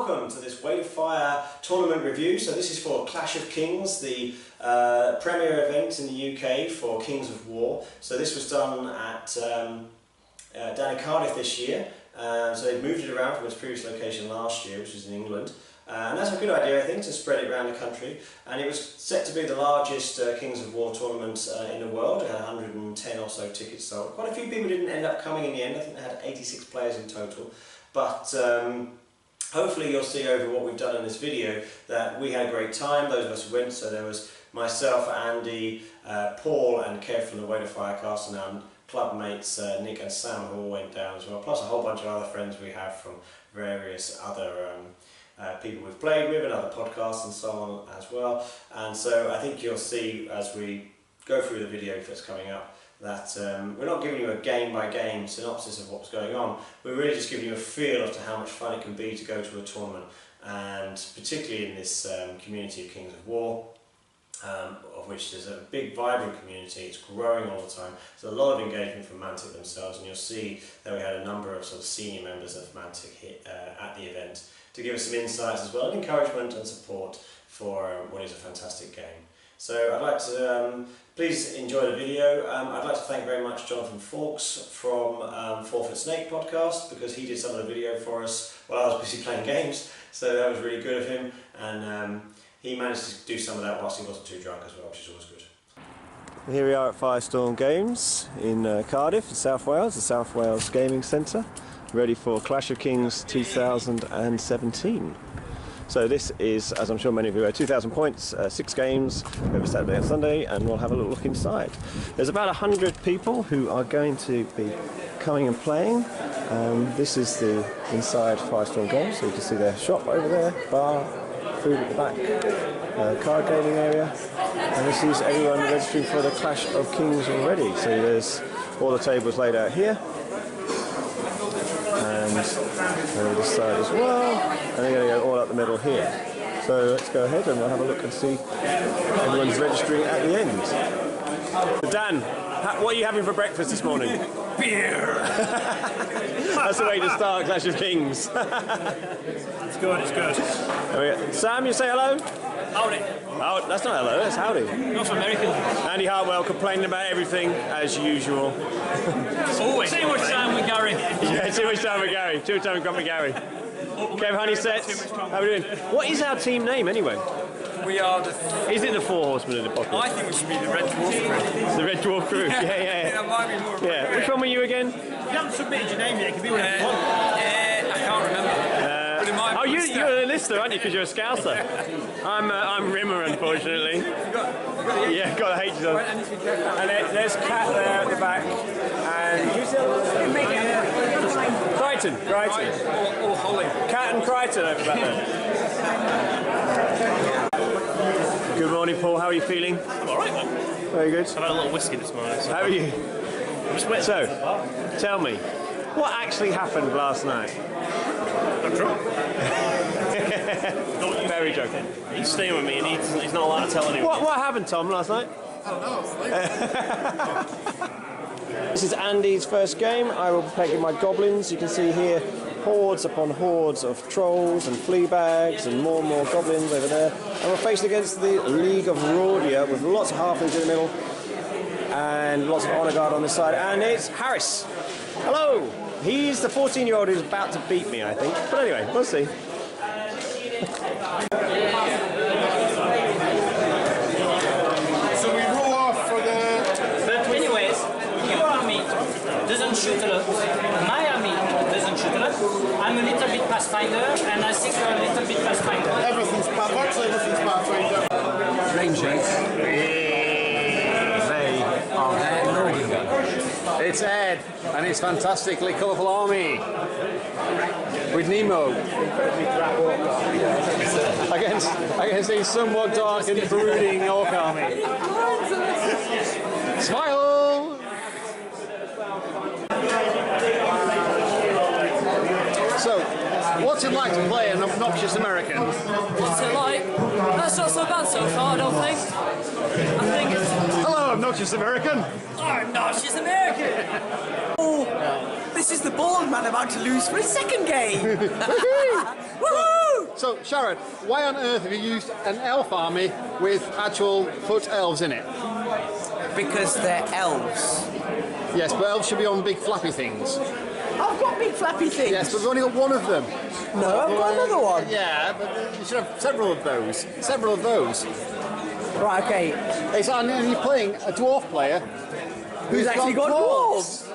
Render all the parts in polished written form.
welcome to this Weight of Fire tournament review. So this is for Clash of Kings, the premier event in the UK for Kings of War. So this was done at down in Cardiff this year. So they've moved it around from its previous location last year, which was in England. And that's a good idea, I think, to spread it around the country. And it was set to be the largest Kings of War tournament in the world. It had 110 or so tickets sold. Quite a few people didn't end up coming in the end. I think they had 86 players in total. But hopefully you'll see over what we've done in this video that we had a great time, those of us who went. So there was myself, Andy, Paul and Kev from the Weight of Fire cast, and our club mates Nick and Sam, who all went down as well, plus a whole bunch of other friends we have from various other people we've played with and other podcasts and so on as well. And so I think you'll see as we go through the video that's coming up that we're not giving you a game-by-game synopsis of what's going on. We're really just giving you a feel as to how much fun it can be to go to a tournament, and particularly in this community of Kings of War, of which there's a big vibrant community. It's growing all the time. There's a lot of engagement from Mantic themselves, and you'll see that we had a number of sort of senior members of Mantic here, at the event to give us some insights as well, and encouragement and support for what is a fantastic game. So I'd like to please enjoy the video. I'd like to thank very much Jonathan Fawkes from 4 Foot Snake podcast, because he did some of the video for us while I was busy playing games, so that was really good of him, and he managed to do some of that whilst he wasn't too drunk as well, which is always good. Here we are at Firestorm Games in Cardiff, South Wales, the South Wales Gaming Centre, ready for Clash of Kings 2017. So this is, as I'm sure many of you know, 2,000 points, 6 games over Saturday and Sunday, and we'll have a little look inside. There's about 100 people who are going to be coming and playing. This is the inside Firestorm Games, so you can see their shop over there, bar, food at the back, card gaming area, and this is everyone registering for the Clash of Kings already. So there's all the tables laid out here, and over this side as well, and they're going to go all up the middle here. So let's go ahead and we'll have a look and see everyone's registering at the end. Dan, what are you having for breakfast this morning? Beer! That's the way to start Clash of Kings. It's good, it's good. Sam, you say hello? Howdy. Oh, that's not hello, that's howdy. North American. Andy Hartwell complaining about everything as usual. Always. Too much time with Gary. Yeah, too much time with Gary. Too much time with Grumpy Gary. Kev Honeysets, how are we doing? What is our team name anyway? We are the... Is it the 4 Horsemen of the Apocalypse? I think we should be the Red Dwarf Crew. The Red Dwarf Crew, yeah. That might be more... Yeah, which one were you again? You haven't submitted your name yet, it could be whatever you want. I can't remember. Oh, you're a lister, aren't you, because you're a Scouser? I'm Rimmer, unfortunately. Yeah, gotta hate you. And there's Cat there at the back, and Crichton. Or Holly. Cat and Crichton over back there. Good morning, Paul. How are you feeling? I'm alright, man. Very good. I've had a little whiskey this morning. So how are you? I'm just waiting. So, tell me, what actually happened last night? I'm drunk. Very joking. He's staying with me and he's not allowed to tell anyone. What happened, Tom, last night? I don't know. This is Andy's first game. I will be playing my goblins. You can see here hordes upon hordes of trolls and flea bags and more goblins over there. And we're faced against the League of Rordia with lots of halflings in the middle and lots of honor guard on this side. And it's Harris. Hello. He's the 14-year-old who's about to beat me, I think. But anyway, we'll see. So we roll off for the... But anyways, your army doesn't shoot a lot. My army doesn't shoot a lot. I'm a little bit Pathfinder, and I think you're a little bit Pathfinder. Everything's Pathfinder. Rangers. It's Ed and his fantastically colourful army with Nemo against his somewhat dark and brooding orc army. Smile! So, what's it like to play an obnoxious American? What's it like? That's not so bad so far, I don't think. I think it's... Hello, obnoxious American! Oh, no, she's American! Oh, this is the bald man about to lose for his second game! Woohoo! So, Sharon, why on earth have you used an elf army with actual foot elves in it? Because they're elves. Yes, but elves should be on big flappy things. I've got big flappy things. Yes, but we've only got one of them. No, I've got another one. Yeah, but you should have several of those. Several of those. Right, okay. And you're playing a dwarf player Who's actually got dwarves?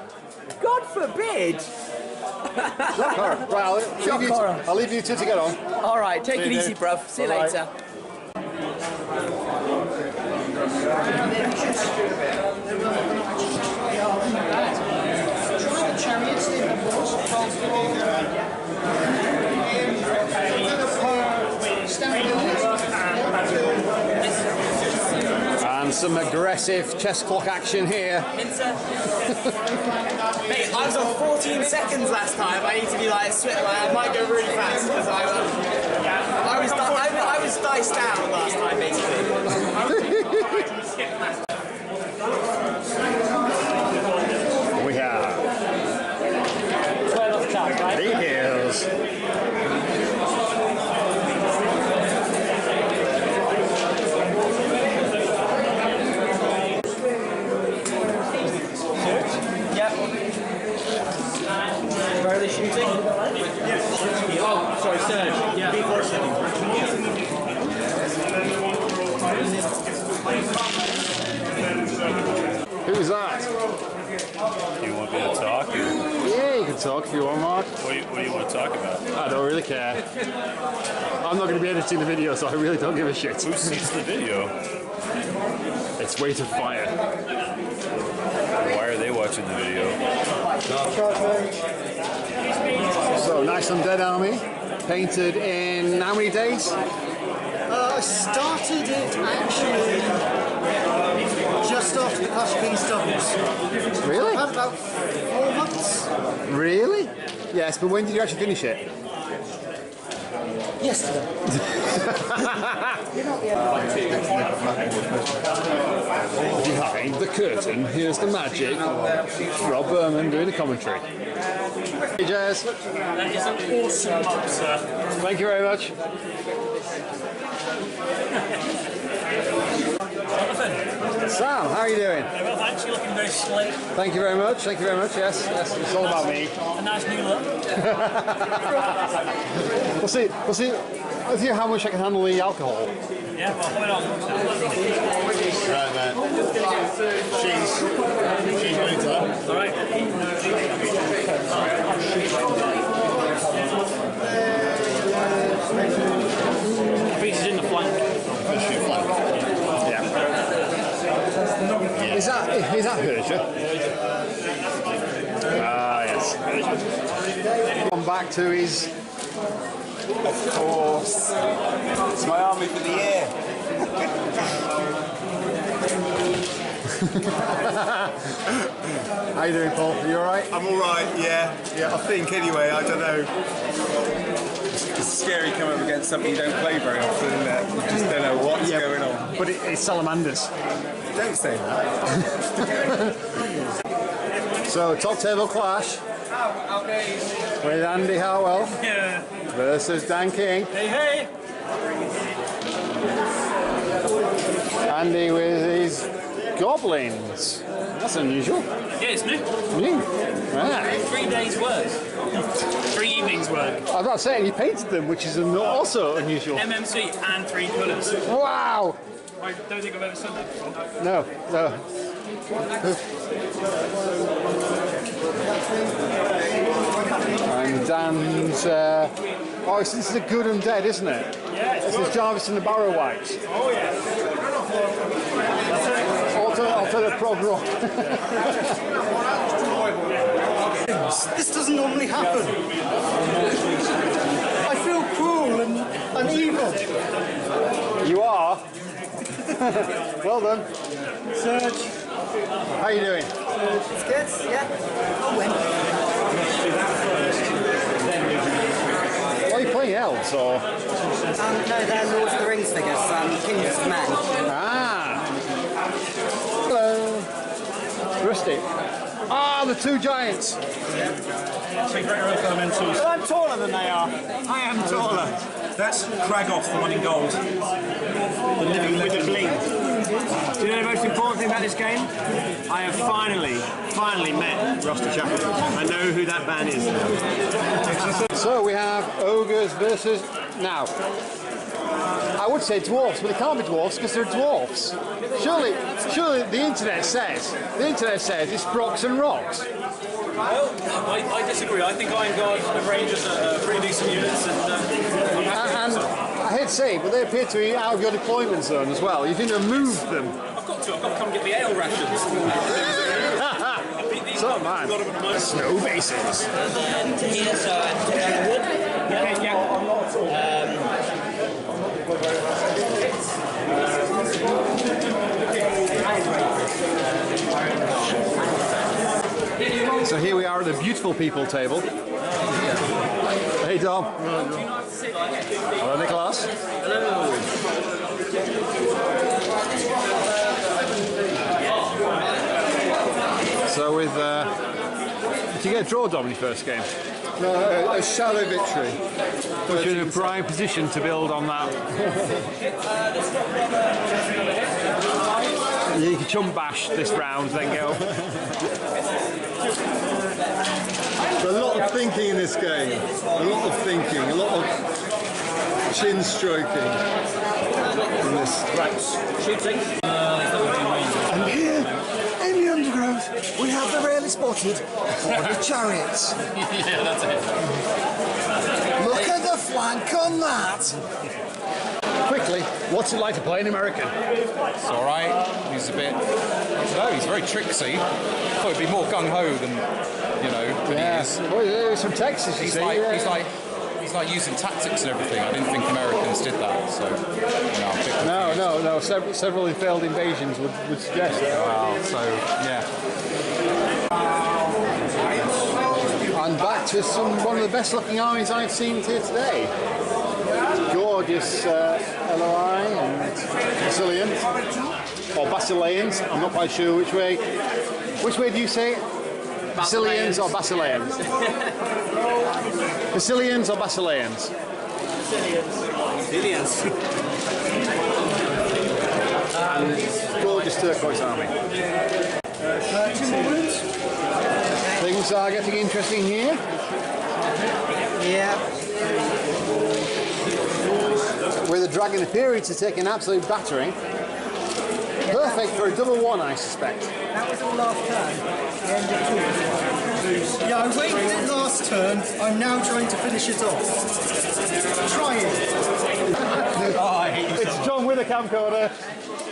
God forbid. Shock horror. Right, I'll leave you two to get on. All right, take it easy, bruv. See you later. And some aggressive chess clock action here. Mate, I was on 14 seconds last time. I need to be like, I might go really fast because I was diced down last time, basically. We have details. Where are they shooting? Oh, sorry, Serge. Yeah. Before shooting. Who's that? You want me to talk? Or Yeah, you can talk if you want, Mark. what do you want to talk about? I don't really care. I'm not going to be editing the video, so I really don't give a shit. Who sees the video? It's Weight of Fire. Why are they watching the video? So, Nice Undead Army, painted in how many days? I started it actually just after the Clash of Kings doubles. Really? I had about 4 months. Really? Yes, but when did you actually finish it? Yesterday. Behind the curtain, here's the magic. Rob Berman doing the commentary. Hey, Jez. That is an awesome mug, sir. Thank you very much. Sam, how are you doing? Very well, thanks. You're looking very slick. Thank you very much. Thank you very much. Yes, it's all about me. A nice new look. We'll see. Let's see how much I can handle the alcohol. Yeah, well, hold on. Right, man. She's going to. All right. Pieces in the flank. Yeah. Is that Herja? Ah, yes. Come back to his. Of course. It's my army for the year. How you doing, Paul? Are you alright? I'm alright, yeah. I think anyway, I don't know. It's scary coming up against something you don't play very often, isn't it? You just don't know what's going on. But it's salamanders. Don't say that. So, top table clash with Andy Harwell versus Dan King. Hey, hey! Andy with his goblins. That's unusual. Yeah, it's new. New. Ah. 3 days' work. 3 evenings' work. I was about to say, he painted them, which is also unusual. MMC and 3 colours. Wow! I don't think I've ever seen that before. No. And Dan's. Oh, this is a good undead, isn't it? Yeah, This is Jarvis and the Barrow Whites. Oh, yeah. Alternate prog rock. This doesn't normally happen. I feel cruel and evil. You are. Well done. Serge. How you doing? It's good, yeah. I'll win. Are you playing elves or? No, they're Lord of the Rings figures, Kings of Men. Ah. Hello. Rusty. Ah, the two giants. Well, I'm taller than they are. I am taller. That's Kragoff, the one in gold. The living with the bling. Do you know the most important thing about this game? I have finally met Roster Chapel. I know who that band is now. So we have ogres versus now. I would say dwarfs, but they can't be dwarfs because they're dwarfs. Surely the internet says it's Brocks and Rocks. Well, I disagree. I think Iron Guard and Rangers are pretty decent units, and I hate to say, but they appear to be out of your deployment zone as well. You didn't move them. I've got to come get the ale rations. So man, snow bases. Here, so I'm wood. So here we are at the beautiful people table. Hey Dom. Hello Nicholas. So with did you get a draw, Dom, in your first game? No, a shallow victory. But you're in a prime position to build on that. You can chump bash this round, then go. A lot of thinking in this game. A lot of thinking. A lot of chin stroking. In this. Right. And here, in the undergrowth, we have the rarely spotted horde of chariots. Yeah, that's it. Look at the flank on that! Quickly, what's it like to play an American? It's all right. He's a bit. I don't know. He's very tricksy. I thought he'd be more gung ho than than he is. Well, he's from Texas. He's like using tactics and everything. I didn't think Americans did that. So I'm a bit No. Several failed invasions would suggest that. Wow. So yeah. And back to one of the best looking armies I've seen here today. Gorgeous LOI and Basilians, or Basileans. I'm not quite sure which way. Which way do you say it? Basilians or Basileans? Basilians or Basileans? Basilians. And gorgeous turquoise army. Things are getting interesting here. Yeah. Where the dragon appearing to take an absolute battering. Perfect for a double one, I suspect. That was the last turn. The end of two. Yeah, I waited it last turn. I'm now trying to finish it off. Try it. Oh, I hate you so It's much. John with a camcorder.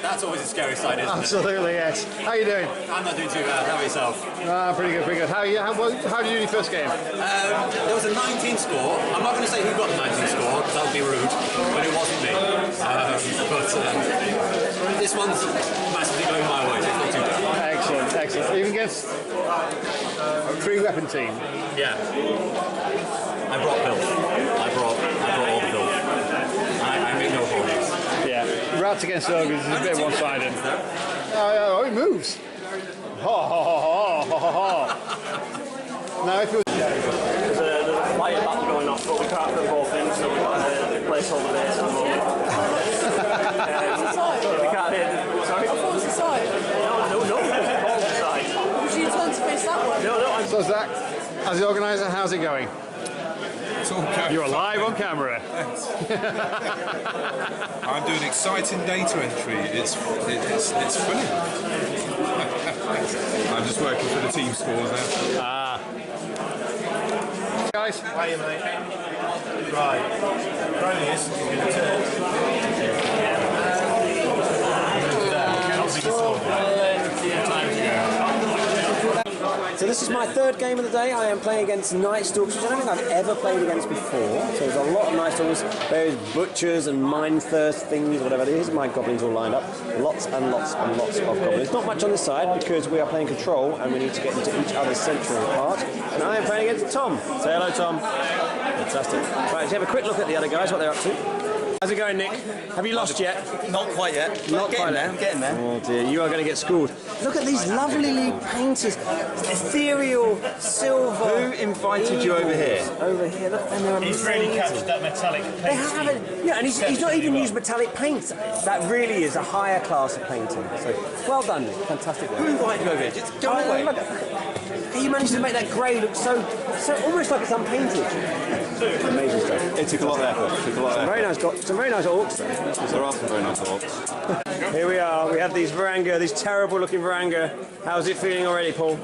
That's always a scary side, isn't Absolutely, yes. How you doing? it? I'm not doing too bad. How about yourself? Pretty good. How did you do your first game? There was a 19 score. I'm not going to say who got the 19 score, because that would be rude, but it wasn't me. This one's massively going my way, so it's not too bad. Excellent. Even against a three-weapon team. Yeah. I brought filth. I brought all the filth. I make no apologies. Yeah. Rats against ogres is a bit one-sided. Oh, it moves. Now if it was... There's a fire battle going off, but we can't put both in, so we've got a placeholder there at the moment. We can't hear. Sorry? I thought it was the side. No, it's called the side. Would you turn to face that way? No, So Zach, as the organiser, how's it going? It's all going You're live on camera. I'm doing exciting data entry. It's brilliant. I'm just working for the team scores now. Guys. Hiya, mate. Right. Crony is going to turn. So this is my third game of the day. I am playing against Night Stalkers, which I don't think I've ever played against before. So there's a lot of Night Stalkers, various butchers and mind-thirst things, whatever it is. My goblins all lined up. Lots and lots and lots of goblins. Not much on this side because we are playing control and we need to get into each other's central part. And I am playing against Tom. Say hello, Tom. Fantastic. Right, let's have a quick look at the other guys, what they're up to. How's it going, Nick? Have you lost yet? Not quite yet. Not quite there. yet. Getting there. Oh dear, you are going to get schooled. Look at these lovely painters. Ethereal, silver. Who invited you over here? Over here, look, and they're amazing. He's really captured that metallic paint. They haven't, yeah, and he's not even used metallic paint. That really is a higher class of painting. So, well done, Nick. Fantastic work. Who invited you over here? Just go away. Look, he managed to make that grey look so almost like it's unpainted. Amazing stuff. It took a lot of effort. Some very nice orcs though. There are some very nice orcs. Here we are. We have these Varanga, these terrible looking Varanga. How's it feeling already, Paul?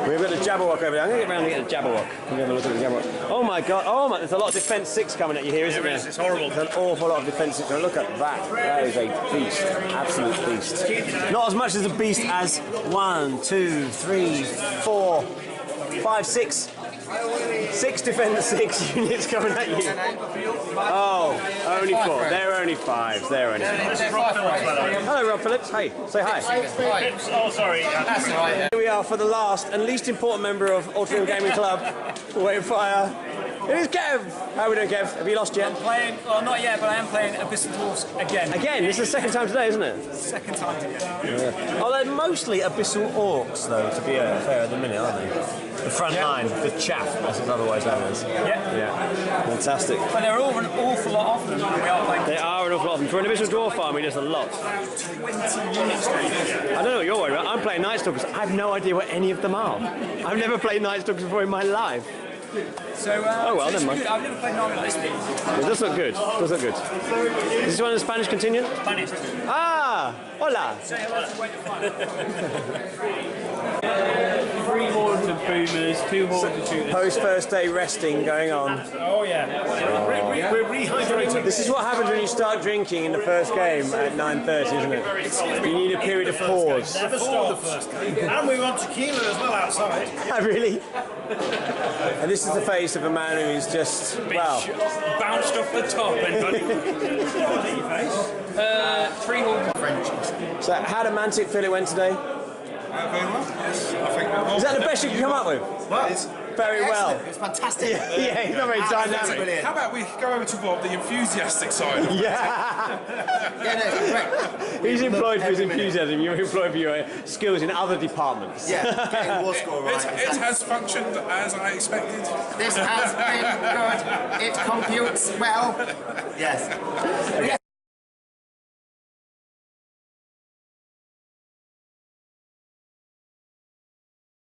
We've got the Jabberwock over there. I'm going to get round and get the Jabberwock. Can you have a look at the Jabberwock? Oh my god, there's a lot of Defence 6 coming at you here, isn't there? It's horrible. There's an awful lot of Defence 6. Now look at that. That is a beast. Absolute beast. Not as much as a beast as 1, 2, 3, 4, 5, 6. 6 Defence 6 units coming at you. Oh, only 4. They're only 5s. They're only 5s. Hello, Rob Phillips. Hey, say hi. Oh, sorry. That's all right. Here we are for the last and least important member of Ultimate Gaming Club, Wave Fire. It is Kev. How are we doing, Kev? Have you lost yet? I'm playing, well, not yet, but I am playing Abyssal Dwarfs again. Again? This is the second time today, isn't it? Second time today. Yeah. Oh, they're mostly Abyssal Orcs, though, to be fair at the minute, aren't they? The front line, the chaff, as it's otherwise known as. Yeah. Fantastic. But there are an awful lot of them. We are playing. They are an awful lot of them. For an Abyssal Dwarf army, there's a lot. 20 units. I don't know what you're worried about. I'm playing Night Stalkers. I have no idea what any of them are. I've never played Night Stalkers before in my life. So, oh well, never mind. Good. I've never played an army like this before. It does look good. It does look good. Is this one of the Spanish contingent? Spanish. Ah! Hola! Say hello to Wake Fire. 3 hordes of boomers, 2 hordes of shooters. Post first day resting going on. Oh yeah. We're rehydrating. This is what happens when you start drinking in the first game at 9:30, isn't it? You need a period of pause. Never stop the first game. And we want tequila as well outside. Really? And this is the face of a man who is just, well... Bounced off the top and 3 hordes of French. So how did Mantic feel it went today? Very well, yes. I think Is that the best you can come up with? What? Very well. It's fantastic. Yeah, he's not very dynamic. How about we go over to Rob, the enthusiastic side? Yeah. Yeah, no, it's correct. He's employed for his enthusiasm, you're employed for your skills in other departments. Yeah, getting war score right. It has functioned as I expected. This has been good. It computes well. Yes.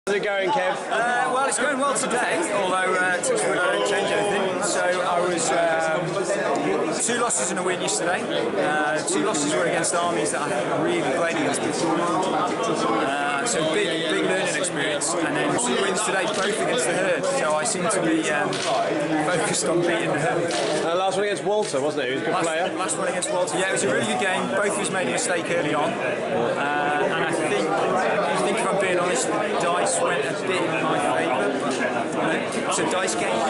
How's it going, Kev? Well, it's going well today, although touch wood, I didn't change anything. So I was 2 losses and a win yesterday. 2 losses were against armies that I haven't really played against before. So big learning experience. And then 2 wins today, both against the herd. So I seem to be focused on beating the herd. Last one against Walter, wasn't it? He was a good player. Last one against Walter. Yeah, it was a really good game. Both of us made a mistake early on. And I think if I'm being honest, the dice went a bit in my favour. It's a dice game.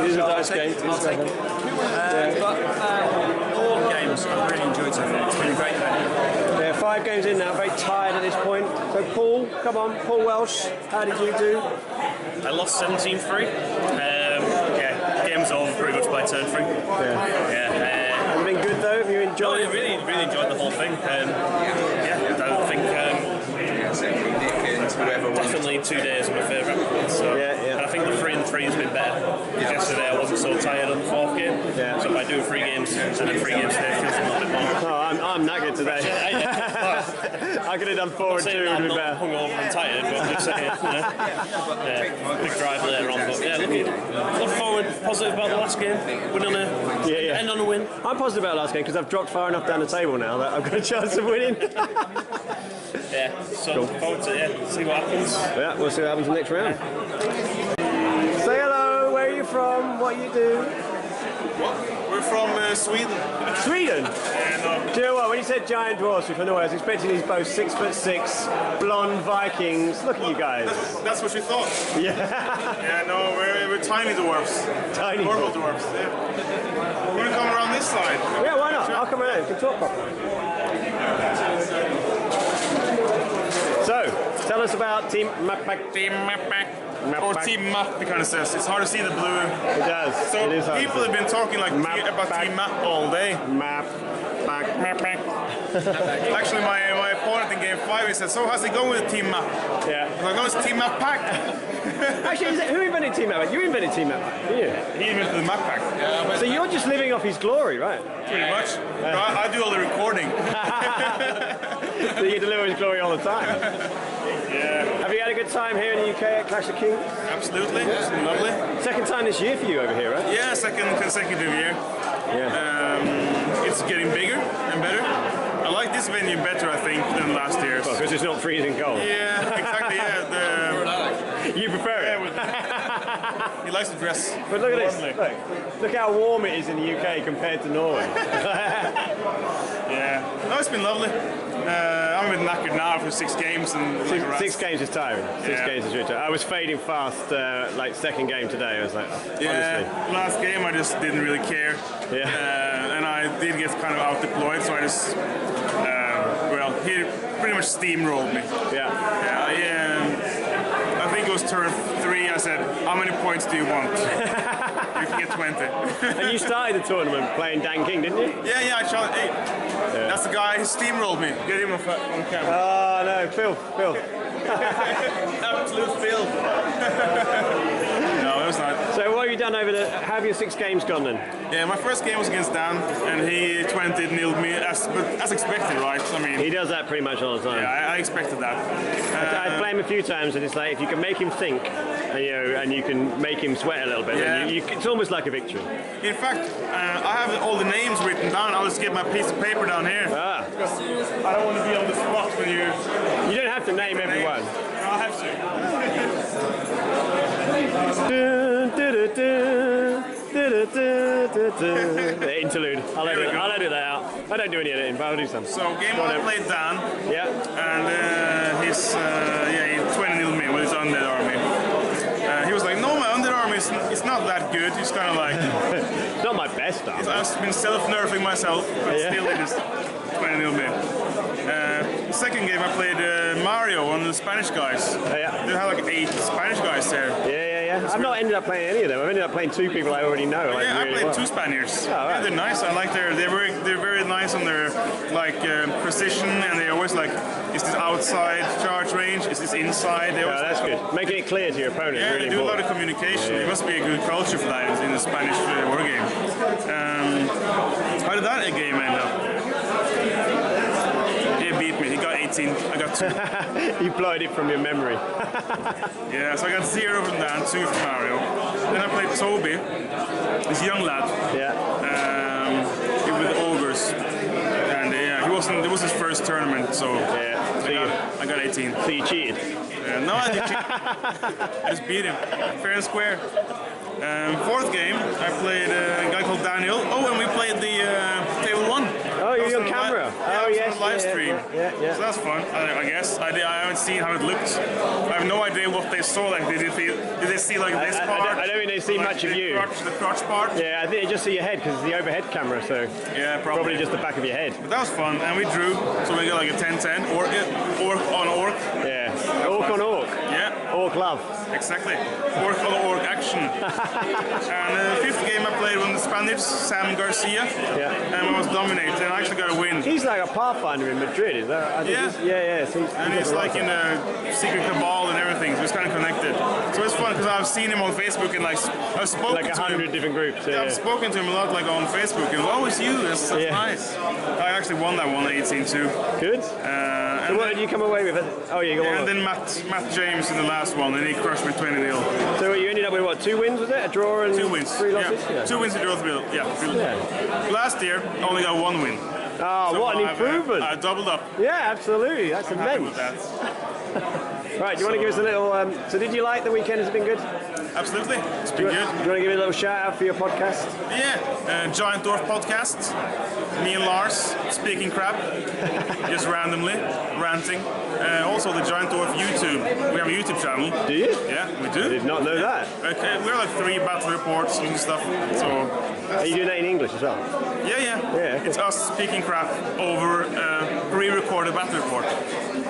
It is a dice game. I'll take it. But all the games I've really enjoyed so far. It's been a great day. Yeah, 5 games in now, very tired at this point. So Paul, come on, Paul Welsh, how did you do? I lost 17-3. Yeah, game's over pretty much by turn 3. Has it been good though? Have you enjoyed it? I really enjoyed the whole thing. Yeah, I think definitely 2 days are my favourite. So, and I think the 3 and 3 has been better. Yesterday I wasn't so tired on the 4th game. So by doing 3 games and then 3 games today, it feels a little bit more. Oh, I'm knackered today. I could have done 4 and 2 would have been better. Hungover and tired, but I'm just saying, big drive later on. But yeah, look forward, positive about the last game. Win on end on a win. I'm positive about the last game because I've dropped far enough down the table now that I've got a chance of winning. Yeah, so look forward to see what happens. Yeah, we'll see what happens in the next round. Say hello, where are you from, what you do? What? We're from Sweden. Sweden? Yeah, no. Do you know what, when you said giant dwarfs, I know I was expecting these both 6'6", blonde Vikings. Look at you guys. That's what you thought? Yeah. Yeah, no, we're tiny dwarfs. Tiny Normal dwarfs, yeah. You want to come around this side? Yeah, why not? I'll come around, we can talk properly. So, tell us about Team Mapback. or Team Map, it kind of says. It's hard to see the blue. It does. So it is people have been talking like about Team Map all day. Map. Actually, my opponent in game 5, he said, so how's it going with Team Map? Yeah. I'm like, oh, it's Team Map Pack. Actually, who invented Team Map? You invented Team Map, didn't you? He invented the Map Pack. Yeah, so you're just living off his glory, right? Pretty much. I do all the recording. So you deliver his glory all the time. Yeah. Have you had a good time here in the UK at Clash of Kings? Absolutely. It's been lovely. Second time this year for you over here, right? Yeah, second consecutive year. Yeah. It's getting bigger and better. I like this venue better, I think, than last year's. Well, because it's not freezing cold. Yeah, exactly. Yeah. You prefer it? He likes to dress. But look at this. Look how warm it is in the UK compared to Norway. Yeah. No, it's been lovely. I'm a bit knackered now for 6 games. And six games is tiring. Six games is really tiring. I was fading fast, like second game today. I was like, yeah. honestly. Last game I just didn't really care. Yeah. And I did get kind of out deployed, so I just, he pretty much steamrolled me. Yeah. I think it was turn 3. I said, how many points do you want? You can get 20. And you started the tournament playing Dan King, didn't you? Yeah, I shot 8. Yeah. That's the guy who steamrolled me. Get him on camera. Oh no, Phil. Absolute filth. No, it was not. So what have you done how have your 6 games gone then? Yeah, my first game was against Dan, and he 20-0'd me, as expected, right? I mean, he does that pretty much all the time. Yeah, I expected that. I play him a few times, and it's like if you can make him think, and you can make him sweat a little bit, then it's almost like a victory. In fact, I have all the names written down. I'll just get my piece of paper down here. Ah. Because I don't want to be on the spot when you... You don't have to name everyone. No, I have to. The interlude. I'll edit that out. I don't do any editing, but I'll do some. So game 1 I played Dan. Yeah. And he 20-0'd me with his underarmy. He was like, no, my underarm is not that good. He's kind of like... It's not my best arm. I've been self-nerfing myself, but still it just 20-0'd me. Second game I played Mario, one of the Spanish guys. Yeah. They had like 8 Spanish guys there. Yeah. I've not ended up playing any of them. I've ended up playing 2 people I already know. Like, I really played well. 2 Spaniards. Oh, right. Yeah, they're nice. I like they're very nice on their precision, and they always like, is this outside charge range? Is this inside? That's good. Making it clear to your opponent. Yeah, really they do important. a lot of communication. It must be a good culture for that in the Spanish war game. How did that game end up? He beat me. He got 18. I got 2. You blowed it from your memory. Yeah, so I got 0 from Dan, 2 from Mario. Then I played Toby, this young lad. Yeah. With the ogres, and it was his first tournament, so I got 18. So you cheated? No, I didn't cheat. I just beat him, fair and square. Fourth game, I played a guy called Daniel. Oh, and we played the table 1. Oh, you're on camera. Yes. Live stream. Yeah. So that's fun, I guess. I haven't seen how it looked. I have no idea what they saw. Like, did they see like this part? I don't think they see much of you. The crotch part? Yeah, I think they just see your head because it's the overhead camera, so yeah, probably just the back of your head. But that was fun, and we drew, so we got like a 10-10, orc on orc. Yeah, orc on orc. Yeah. Orc love. Exactly. Orc on orc action. And the 5th game I played with the Spaniards, Sam Garcia, and I was dominated, and I actually got a win. He's like a pathfinder in Madrid, is that? Yeah. And he's like in a secret cabal and everything, so it's kind of connected. So it's fun because I've seen him on Facebook and like I've spoken like 100 different groups. Yeah, I've spoken to him a lot, like on Facebook, and oh, it's you. That's nice. I actually won that one 18-2. Good. So what did you come away with? Oh, you got one. And then Matt James in the last one, and he crushed me 20-0. So you ended up with what? 2 wins, was it? A draw and 2 wins. 3 losses. Yeah. 2 wins, a draw, 3 losses. Yeah. Last year, I only got 1 win. Oh, so what an improvement! I doubled up. Yeah, absolutely. That's I'm immense. happy with that. Right, do you want to give us a little... so did you like the weekend? Has it been good? Absolutely. It's been good. Do you want to give me a little shout out for your podcast? Yeah. Giant Dwarf Podcast. Me and Lars speaking crap. Just randomly. Ranting. Also the Giant Dwarf YouTube. We have a YouTube channel. Do you? Yeah, we do. I did not know that. Okay, we're like 3 battle reports and stuff. So. Are you doing that in English as well? Yeah. It's us speaking crap over pre-recorded battle report.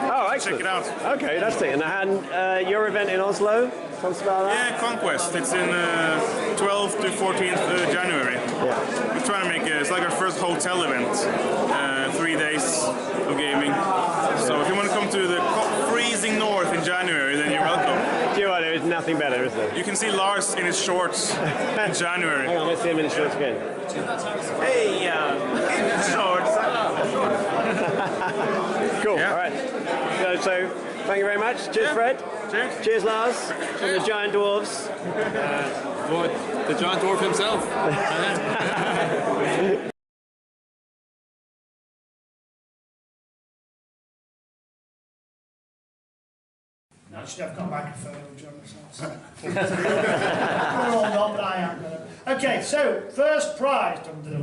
Oh, excellent. Check it out. Okay, that's it. And your event in Oslo, tell us about that. Yeah, Conquest. It's in 12th to 14th January. Yeah. We're trying to make it's like our first hotel event. 3 days of gaming. So if you want to come to the freezing north in January, then you're welcome. Do you know what? There is nothing better, is there? You can see Lars in his shorts in January. Hang on, let's see him in his shorts again. Hey, in his shorts. Cool. All right. So, thank you very much. Cheers, Fred. Cheers. Cheers, Lars. From the Giant Dwarves. The Giant Dwarf himself. I should have got a microphone and join myself. We're all not, but I am going to. Okay, so first prize, the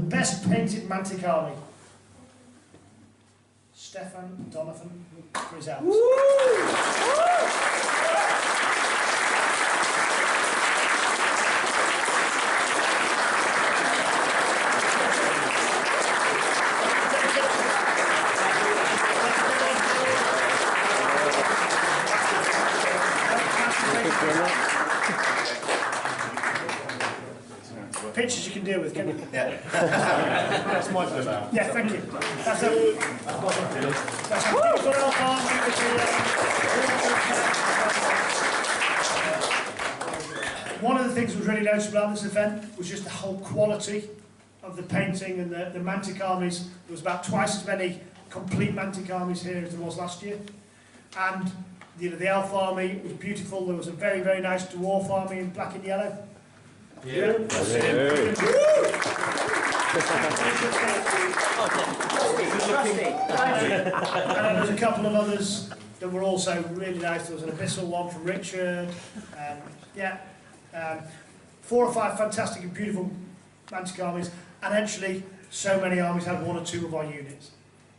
best painted Mantic Army. Stefan Donovan for his Alps. Pictures you can deal with, can you? Yeah. That's my first now. Yeah, thank you. That's a... One of the things that was really noticeable about this event was just the whole quality of the painting and the Mantic armies. There was about twice as many complete Mantic armies here as there was last year. And the Elf army was beautiful. There was a very, very nice Dwarf army in black and yellow. Yeah. And there's a couple of others that were also really nice. There was an Abyssal one from Richard. 4 or 5 fantastic and beautiful Mantic armies. And actually, so many armies have 1 or 2 of our units.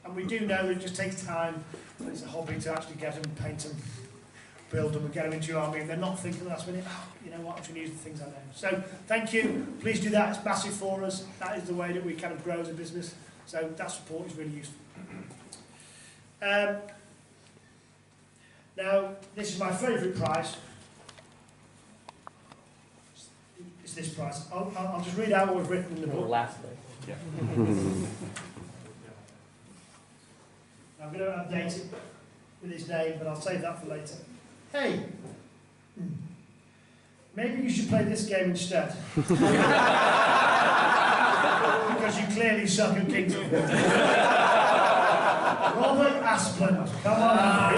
And we do know that it just takes time. It's a hobby to actually get them, paint them, build them and get them into your army, and they're not thinking last minute, you know what, I'm going to use the things I know. So thank you, please do that, it's massive for us. That is the way that we kind of grow as a business, so that support is really useful. Now, this is my favourite prize. It's this prize. I'll just read out what we've written in the book. Lastly. Yeah. I'm going to update it with his name, but I'll save that for later. Hey, maybe you should play this game instead. Because you clearly suck at King's of War. Robert Asplund, come on.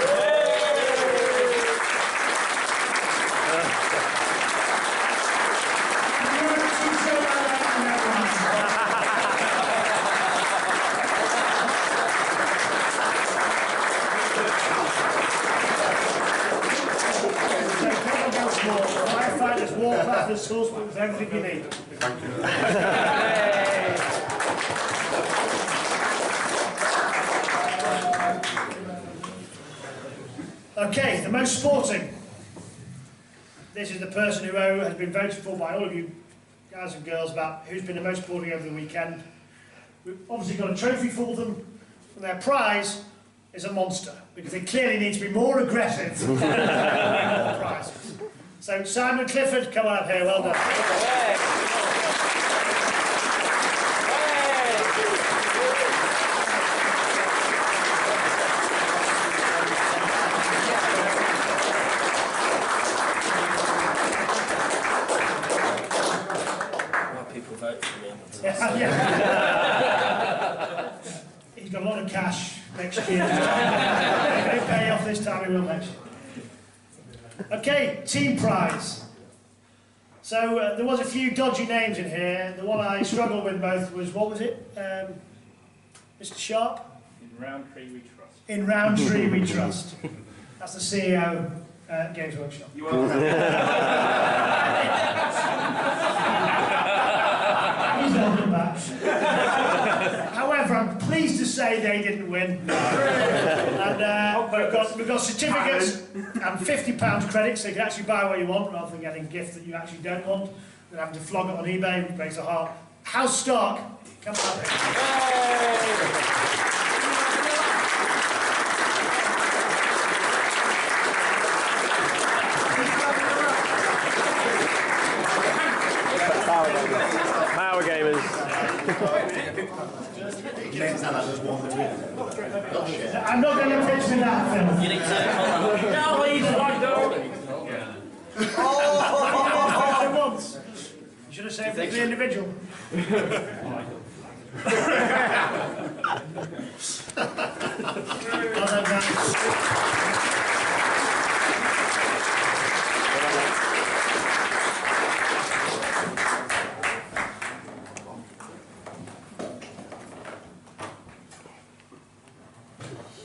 Firefighters, warcraft, and source books, everything you need. Thank you. Okay, the most sporting. This is the person who has been voted for by all of you guys and girls about who's been the most sporting over the weekend. We've obviously got a trophy for them, and their prize is a monster, because they clearly need to be more aggressive than more prizes. So Simon Clifford, come on up here, well done. People vote for me. Yeah. He's got a lot of cash next year. If they pay off this time, he will next year. Okay, team prize. So there was a few dodgy names in here. The one I struggled with most was, what was it? Mr. Sharp? In Roundtree we trust. In Roundtree we trust. That's the CEO Games Workshop. You are. He's welcome back. However, I'm pleased to say they didn't win. And we've got certificates and £50 credit, so you can actually buy what you want rather than getting a gift that you actually don't want and having to flog it on eBay, which breaks the heart. House Stark, come on. I'm not going to pitch me that, Phil. You need to no, leave like once. You should have saved it for the individual.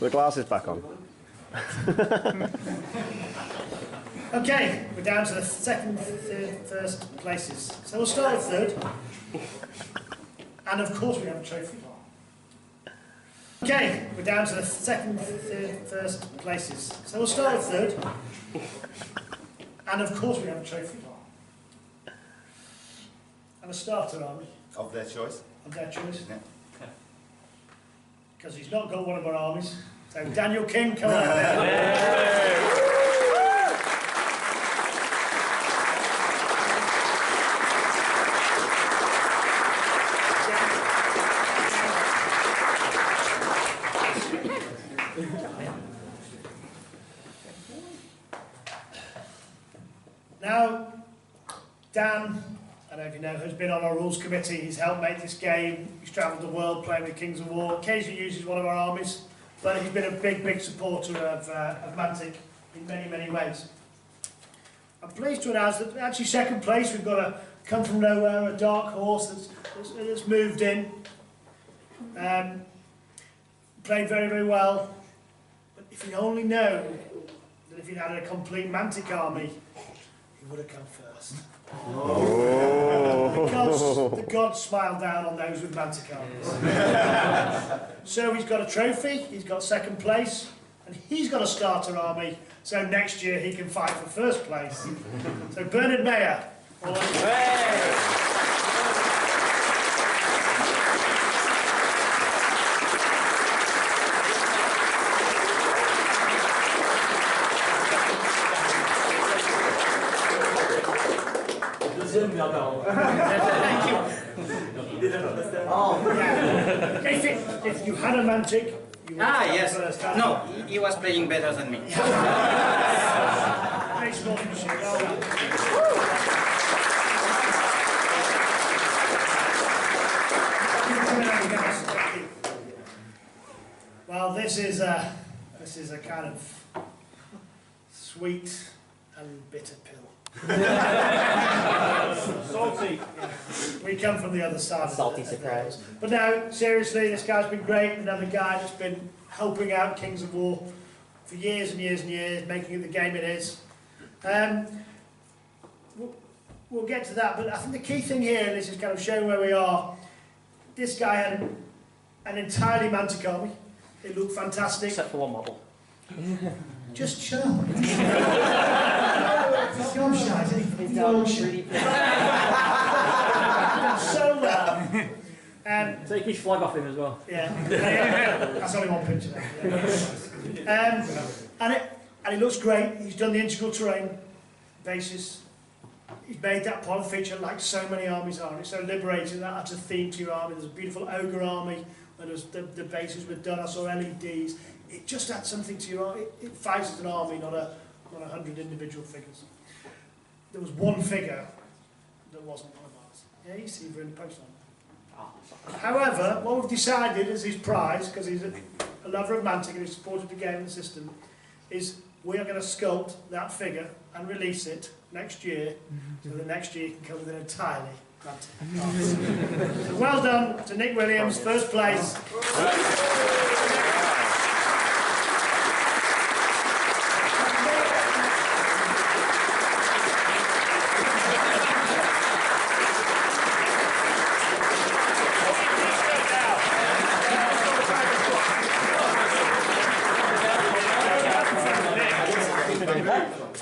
The glasses back on. Okay, we're down to the second, third, first places. So we'll start with third. And of course we have a trophy. Okay, we're down to the second, third, first places. So we'll start with third. And of course we have a trophy. And a starter army. Of their choice. Of their choice. Yeah. Because he's not got one of our armies. So Daniel King, come on there. Now, Dan, I don't know if you know, has been on our rules committee. He's helped make this game. He's travelled the world playing with Kings of War. Occasionally uses one of our armies, but he's been a big supporter of Mantic in many, many ways. I'm pleased to announce that actually second place, we've got a come from nowhere, a dark horse that's moved in. Played very, very well. But if you'd only known that if he'd had a complete Mantic army, he would have come first. Oh. Because the gods smiled down on those with Mantic armies. So he's got a trophy, he's got second place, and he's got a starter army, so next year he can fight for first place. So Bernard Mayer. All Thank you. Oh, yeah. If you had a Mantic, you would have yes. first time. No, he was playing better than me. Great sportsmanship. Well done. Well, this is a kind of sweet and bitter pill. Salty. We come from the other side. Salty surprise. But no, seriously, this guy's been great. Another guy that's been helping out Kings of War for years and years and years, making it the game it is. We'll get to that, but I think the key thing here, and this is kind of showing where we are, this guy had an entirely Mantic army. It looked fantastic. Except for one model. Just shut up. You're shy, so well. Take his flag off him as well. Yeah. That's only one picture there. And it looks great. He's done the integral terrain basis. He's made that part of the feature like so many armies are. It's so liberating. That adds a theme to your army. There's a beautiful ogre army. And the bases were done. I saw LEDs. It just adds something to your army. It fights as an army, not 100 individual figures. There was one figure that wasn't one of ours. Yeah, you see her in the post on. However, what we've decided as his prize, because he's a lover of Mantic and he's supported the game and the system, is we are going to sculpt that figure and release it next year, so that next year you can come with an entirely Mantic. So well done to Nick Williams, first place.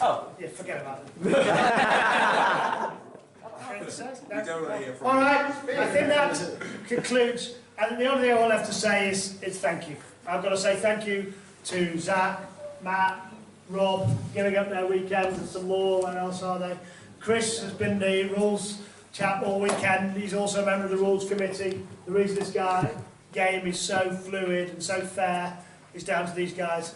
Oh, yeah, forget about it. All right, I think that concludes. And the only thing I will have to say is thank you. I've got to say thank you to Zach, Matt, Rob, giving up their weekends and some more. What else are they? Chris has been the rules chap all weekend. He's also a member of the Rules Committee. The reason this game is so fluid and so fair is down to these guys.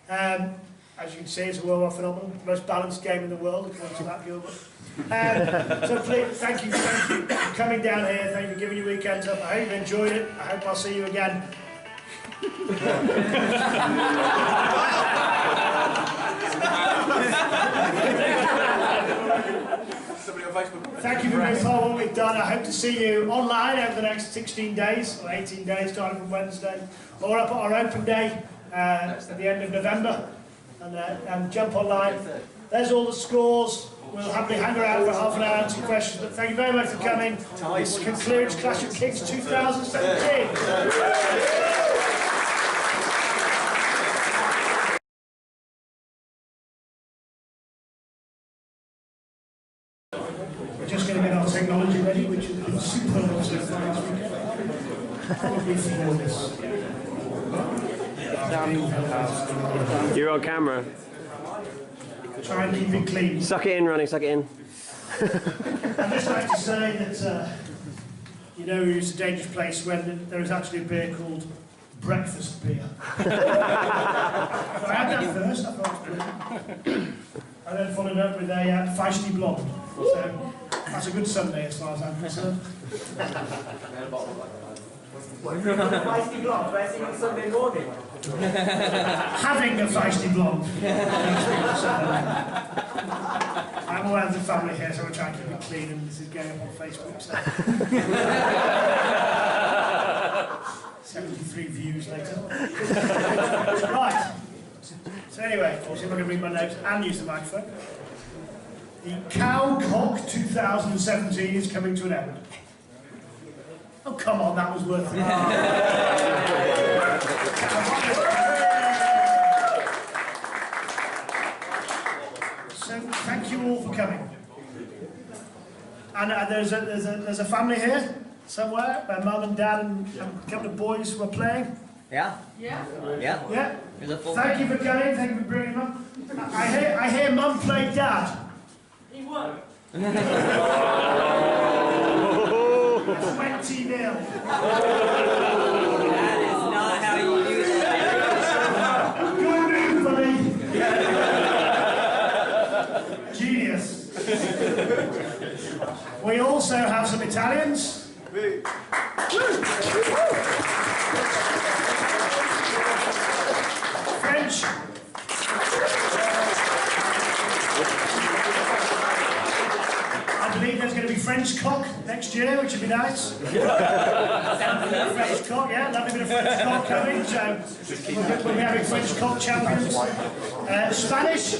As you can see, it's a worldwide phenomenon. The most balanced game in the world, according to Matt Gilbert. So please, thank you for coming down here. Thank you for giving your weekends up. I hope you enjoyed it. I hope I'll see you again. Thank you for being part of what we've done. I hope to see you online over the next 16 days, or 18 days, starting from Wednesday, or up at our open day at the end of November. And jump online. There's all the scores. We'll happily hang around for half an hour and answer questions. But thank you very much for coming. This concludes Clash of Kings 2017. We're just going to get our technology ready, which has been superb so far this weekend. You're on camera. Try and keep it clean. Suck it in, Ronnie, suck it in. I'd just like to say that, you know, it's a dangerous place when there is actually a beer called breakfast beer. I had that first, I thought it was brilliant. And then followed up with a feisty blonde. So that's a good Sunday as far as I'm concerned. Feisty blonde, first thing on Sunday morning. Having a feisty blonde. I'm aware of the family here, so we're trying to keep it clean, and this is going up on Facebook. So. 73 views later. Right. So anyway, I'll see if I can read my notes and use the microphone. The CoK 2017 is coming to an end. Oh, come on, that was worth it. So, thank you all for coming. And there's a family here somewhere. My mum and dad and a couple of boys were playing. Yeah. Yeah. Yeah. Yeah. Thank you for coming. Thank you for bringing them. I hear mum played dad. He won. 20-0. That is not how you use it. Good move, buddy. Genius. We also have some Italians. French. I believe there's going to be French CoK next year, which would be nice. French CoK, yeah, lovely bit of French CoK coming. So we'll be having French CoK champions. Spanish.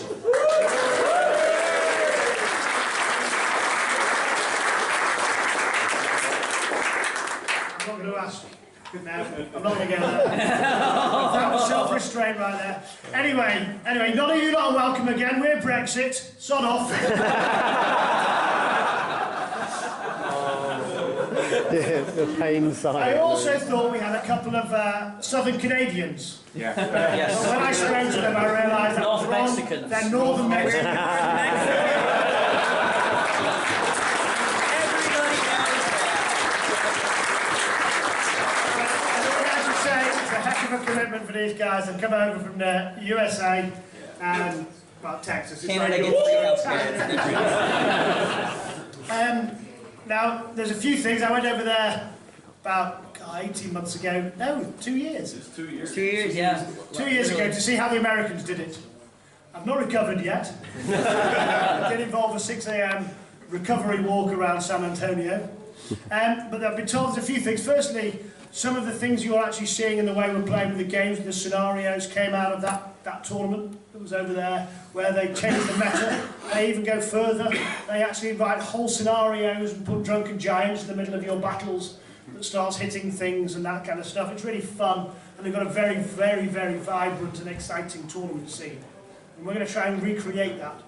I'm not going to ask. No, I'm not going to go there. That was self-restraint right there. Anyway, none of you lot are welcome again. We're Brexit. Sod off. The pain sign. I also thought we had a couple of Southern Canadians. Yeah. Yes. When I spoke to them, I realised that was wrong. They're Northern Mexicans. A commitment for these guys and come over from the USA and well, Texas. Canada gets now, there's a few things. I went over there about 18 months ago. No, 2 years. It's 2 years. 2 years, yeah. 2 years ago to see how the Americans did it. I've not recovered yet. It did involve a 6 a.m. recovery walk around San Antonio. But I've been told there's a few things. Firstly, some of the things you're actually seeing in the way we're playing with the games, the scenarios came out of that tournament that was over there, where they changed the meta. They even go further. They actually invite whole scenarios and put drunken giants in the middle of your battles that starts hitting things and that kind of stuff. It's really fun, and they've got a very, very, very vibrant and exciting tournament scene. And we're going to try and recreate that.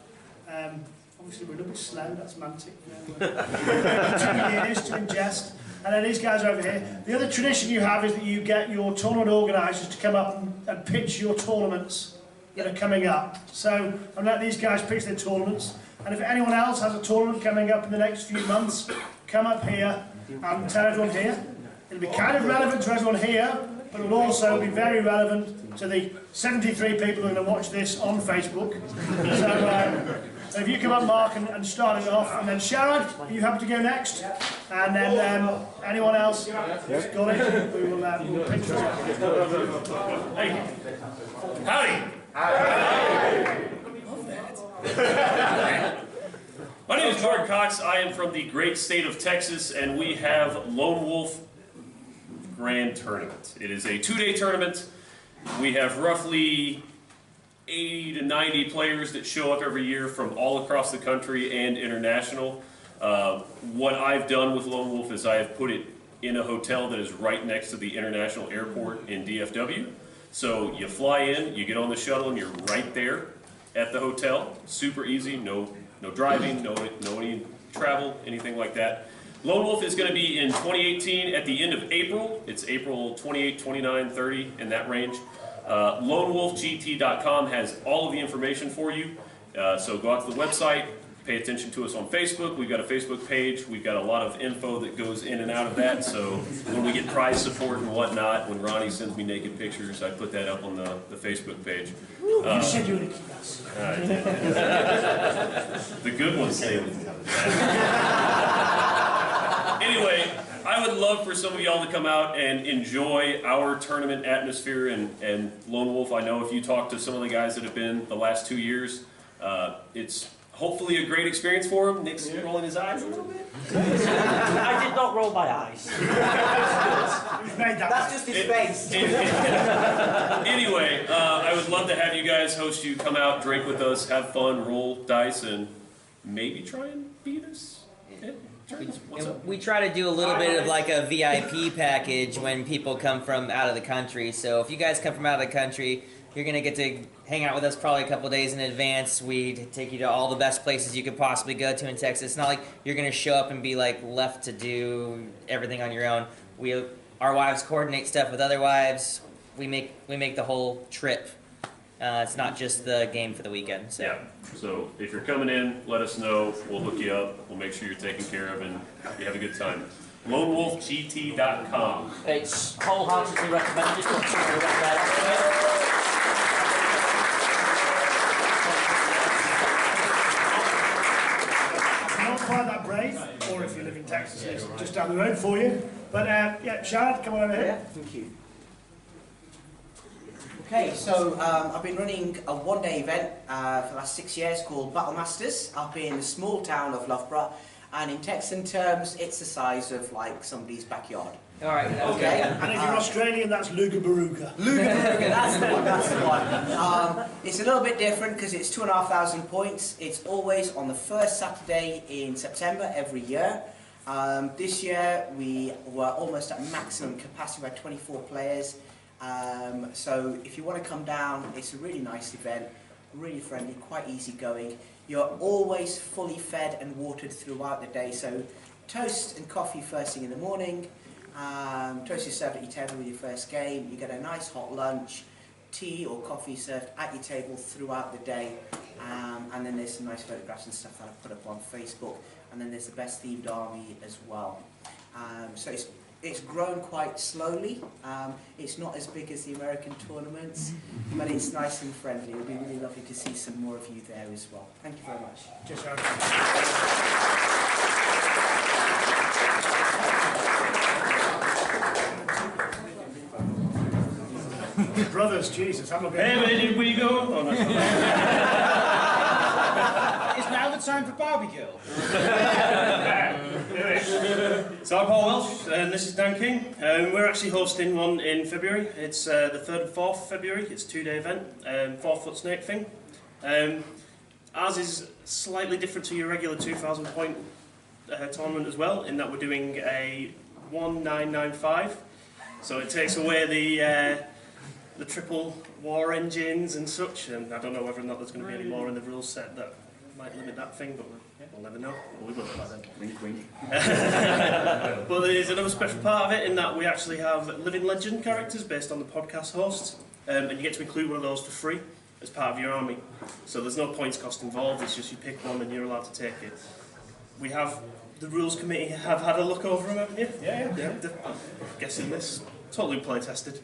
Obviously, we're a little bit slow, that's semantic. 2 years to ingest. And then these guys over here. The other tradition you have is that you get your tournament organisers to come up and pitch your tournaments that are coming up. So I'm letting these guys pitch their tournaments. And if anyone else has a tournament coming up in the next few months, come up here and tell everyone here. It'll be kind of relevant to everyone here, but it will also be very relevant to the 73 people who are going to watch this on Facebook. So if you come up, Mark, and start it off, and then Sharad, are you happy to go next? And then anyone else who's got it, we will pick it up. Hey. Howdy! My name is Jordan Cox. I am from the great state of Texas, and we have Lone Wolf Grand Tournament. It is a 2-day tournament. We have roughly 80 to 90 players that show up every year from all across the country and international. What I've done with Lone Wolf is I have put it in a hotel that is right next to the international airport in DFW. So you fly in, you get on the shuttle, and you're right there at the hotel. Super easy, no driving, no any travel, anything like that. Lone Wolf is going to be in 2018 at the end of April. It's April 28, 29, 30, in that range. LoneWolfGT.com has all of the information for you. So go out to the website, pay attention to us on Facebook. We've got a Facebook page. We've got a lot of info that goes in and out of that. So when we get prize support and whatnot, when Ronnie sends me naked pictures, I put that up on the Facebook page. You said you were going to keep us. The good ones say it. Anyway, I would love for some of y'all to come out and enjoy our tournament atmosphere and Lone Wolf. I know if you talk to some of the guys that have been the last 2 years, it's hopefully a great experience for him. Nick's rolling his eyes a little bit. I did not roll my eyes. That's just his face. Anyway, I would love to have you guys host you, come out, drink with us, have fun, roll dice, and maybe try and beat us. We try to do a little bit of like a VIP package when people come from out of the country. So if you guys come from out of the country, you're going to get to hang out with us probably a couple days in advance. We take you to all the best places you could possibly go to in Texas. It's not like you're going to show up and be like left to do everything on your own. Our wives coordinate stuff with other wives. We make the whole trip. It's not just the game for the weekend. So. Yeah. So if you're coming in, let us know. We'll hook you up. We'll make sure you're taken care of and you have a good time. LoneWolfGT.com. It's wholeheartedly recommended. Not quite that brave, or if you live in Texas, it's just down the road for you. But yeah, Sharad, come on over here. Yeah, thank you. Okay, so I've been running a one-day event for the last 6 years called Battle Masters up in the small town of Loughborough, and in Texan terms, it's the size of like somebody's backyard. All right. Okay. And if you're Australian, that's Lugabaruga. Lugabaruga, that's the one. That's the one. It's a little bit different because it's 2,500 points. It's always on the first Saturday in September every year. This year we were almost at maximum capacity by 24 players. So if you want to come down, it's a really nice event, really friendly, quite easy going. You're always fully fed and watered throughout the day, so toast and coffee first thing in the morning, toast is served at your table with your first game, you get a nice hot lunch, tea or coffee served at your table throughout the day, and then there's some nice photographs and stuff that I put up on Facebook, and then there's the best themed army as well. So it's grown quite slowly. It's not as big as the American tournaments, but it's nice and friendly. It would be really lovely to see some more of you there as well. Thank you very much. Brothers, Jesus, I'm not going Hey, where did we go? Oh, no. Is now the time for barbecue? So I'm Paul Welsh and this is Dan King. We're actually hosting one in February. It's the 3rd and 4th February. It's a 2-day event, 4-foot snake thing. Ours is slightly different to your regular 2,000 point tournament as well, in that we're doing a 1995. So it takes away the triple war engines and such, and I don't know whether or not there's going to be any more in the rules set that might limit that thing, but we'll never know. Well, we won't by then. Wink, wink. But there's another special part of it in that we actually have living legend characters based on the podcast hosts, and you get to include one of those for free. as part of your army. So there's no points cost involved, it's just you pick one and you're allowed to take it. We have, the rules committee have had a look over them, haven't you? Yeah. I'm guessing this, totally play tested.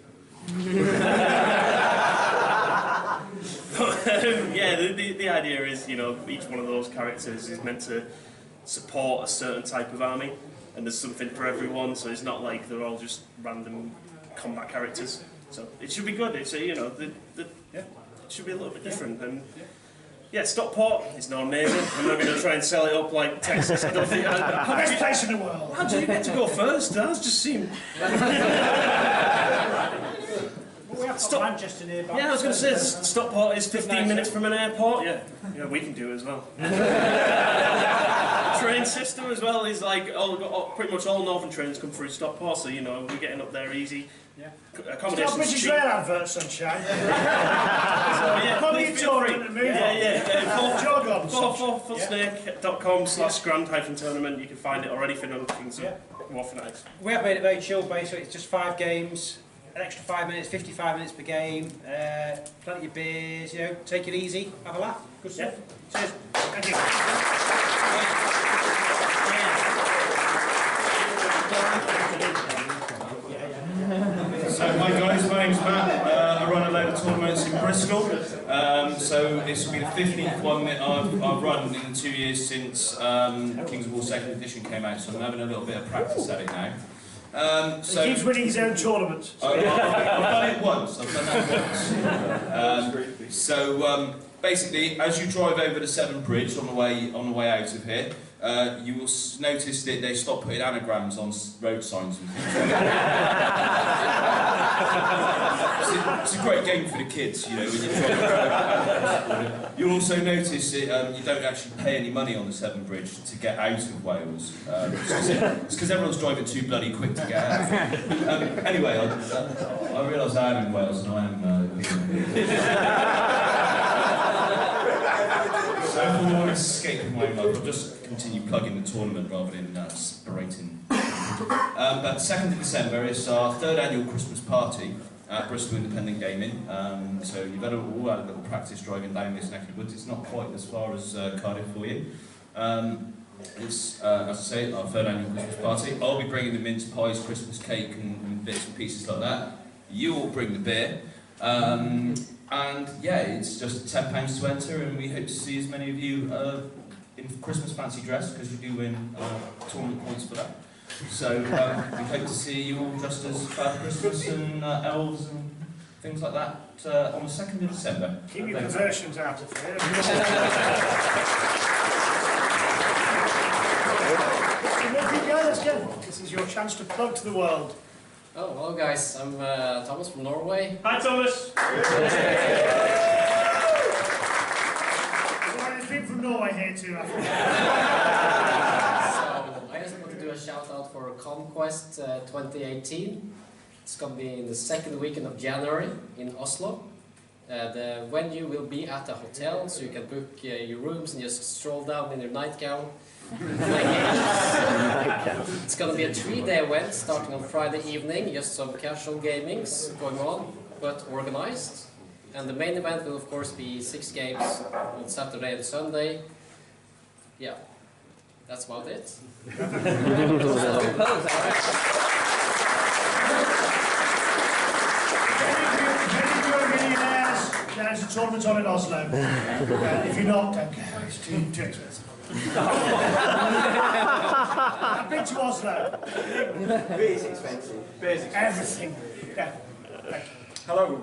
Yeah, the idea is, you know, each one of those characters is meant to support a certain type of army, and there's something for everyone, so it's not like they're all just random combat characters. So it should be good. It's you know, it should be a little bit different. And yeah, Stockport is not amazing. I'm not going to try and sell it up like Texas. I don't think. Best place in the world. How do you get to go first? That just seemed. We have got Manchester nearby. Yeah, I was going to say Stockport is 15 minutes from an airport. Yeah, we can do it as well. Train system as well is like pretty much all northern trains come through Stockport, so you know we're getting up there easy. Yeah. Accommodation's British cheap. Rail advert, sunshine. Probably a tour and move on. Fourfootslake.com/grand-tournament. You can find it already for no things. More for nights. We have made it very chill based, so it's just 5 games, an extra 5 minutes, 55 minutes per game, plenty of beers, you know, take it easy, have a laugh, good stuff. Cheers. Thank you. So hi guys, my name's Matt. I run a load of tournaments in Bristol. So this will be the 15th one that I've run in the 2 years since Kings of War 2nd edition came out, so I'm having a little bit of practice at it now. So he keeps winning his own tournaments. I've done it once. So basically, as you drive over the Severn Bridge on the way out of here, you will notice that they stop putting anagrams on road signs and things. It's a great game for the kids, you know, when you're trying to. You'll also notice that you don't actually pay any money on the Severn Bridge to get out of Wales. It's because everyone's driving too bloody quick to get out. Anyway, I realise I am in Wales and I am. So for escaping my mug, I'll just continue plugging the tournament rather than berating. But 2nd of December is our 3rd annual Christmas party at Bristol Independent Gaming. So you've all had a little practice driving down this neck of the woods. It's not quite as far as Cardiff for you. It's, as I say, our 3rd annual Christmas party. I'll be bringing the mince pies, Christmas cake and bits and pieces like that. You will bring the beer. And yeah, it's just £10 to enter, and we hope to see as many of you in Christmas fancy dress, because you do win tournament points for that. So we hope to see you all dressed as Father Christmas and elves and things like that on the 2nd of December. Keep your perversions out of here. Let's go. This is your chance to plug to the world. Oh, hello guys, I'm Thomas from Norway. Hi Thomas! There's people from Norway here too, I think. So, I just want to do a shout out for Conquest 2018. It's going to be in the 2nd weekend of January in Oslo. The venue will be at a hotel, so you can book your rooms and just stroll down in your nightgown. It's going to be a 3-day event starting on Friday evening, just some casual gamings going on, but organized. And the main event will of course be 6 games on Saturday and Sunday. Yeah, that's about it. There's a tournament on in Oslo. If you're not, don't care, it's too expensive. I've been to Oslo. Beer's expensive. Everything. Yeah. Hello.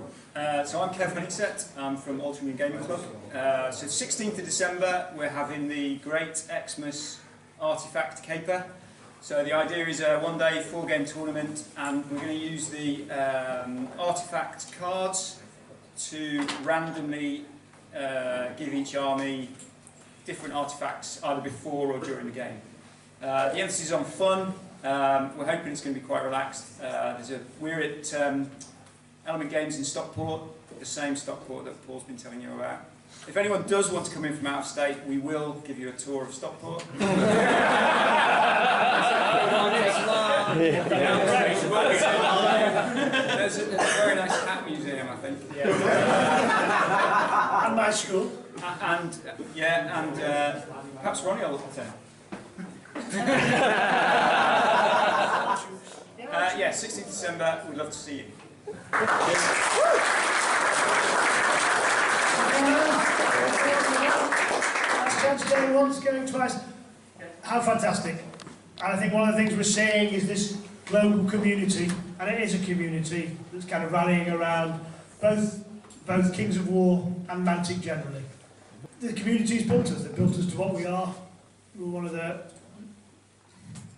So I'm Kev Honeysett. I'm from Altrincham Gaming Club. So 16th of December we're having the Great Xmas Artifact Caper. So the idea is a 1-day 4-game tournament, and we're going to use the artifact cards to randomly give each army different artifacts either before or during the game. The emphasis is on fun. We're hoping it's going to be quite relaxed. We're at Element Games in Stockport, the same Stockport that Paul's been telling you about. If anyone does want to come in from out of state, we will give you a tour of Stockport. There's a very nice hat museum, I think. my school. And perhaps Ronnie will attend. Yeah, 16th December, we'd love to see you. Chance going once, going twice. How fantastic. And I think one of the things we're seeing is this global community, and it is a community that's kind of rallying around both Kings of War and Mantic generally. The community's built us. They've built us to what we are. We're one of the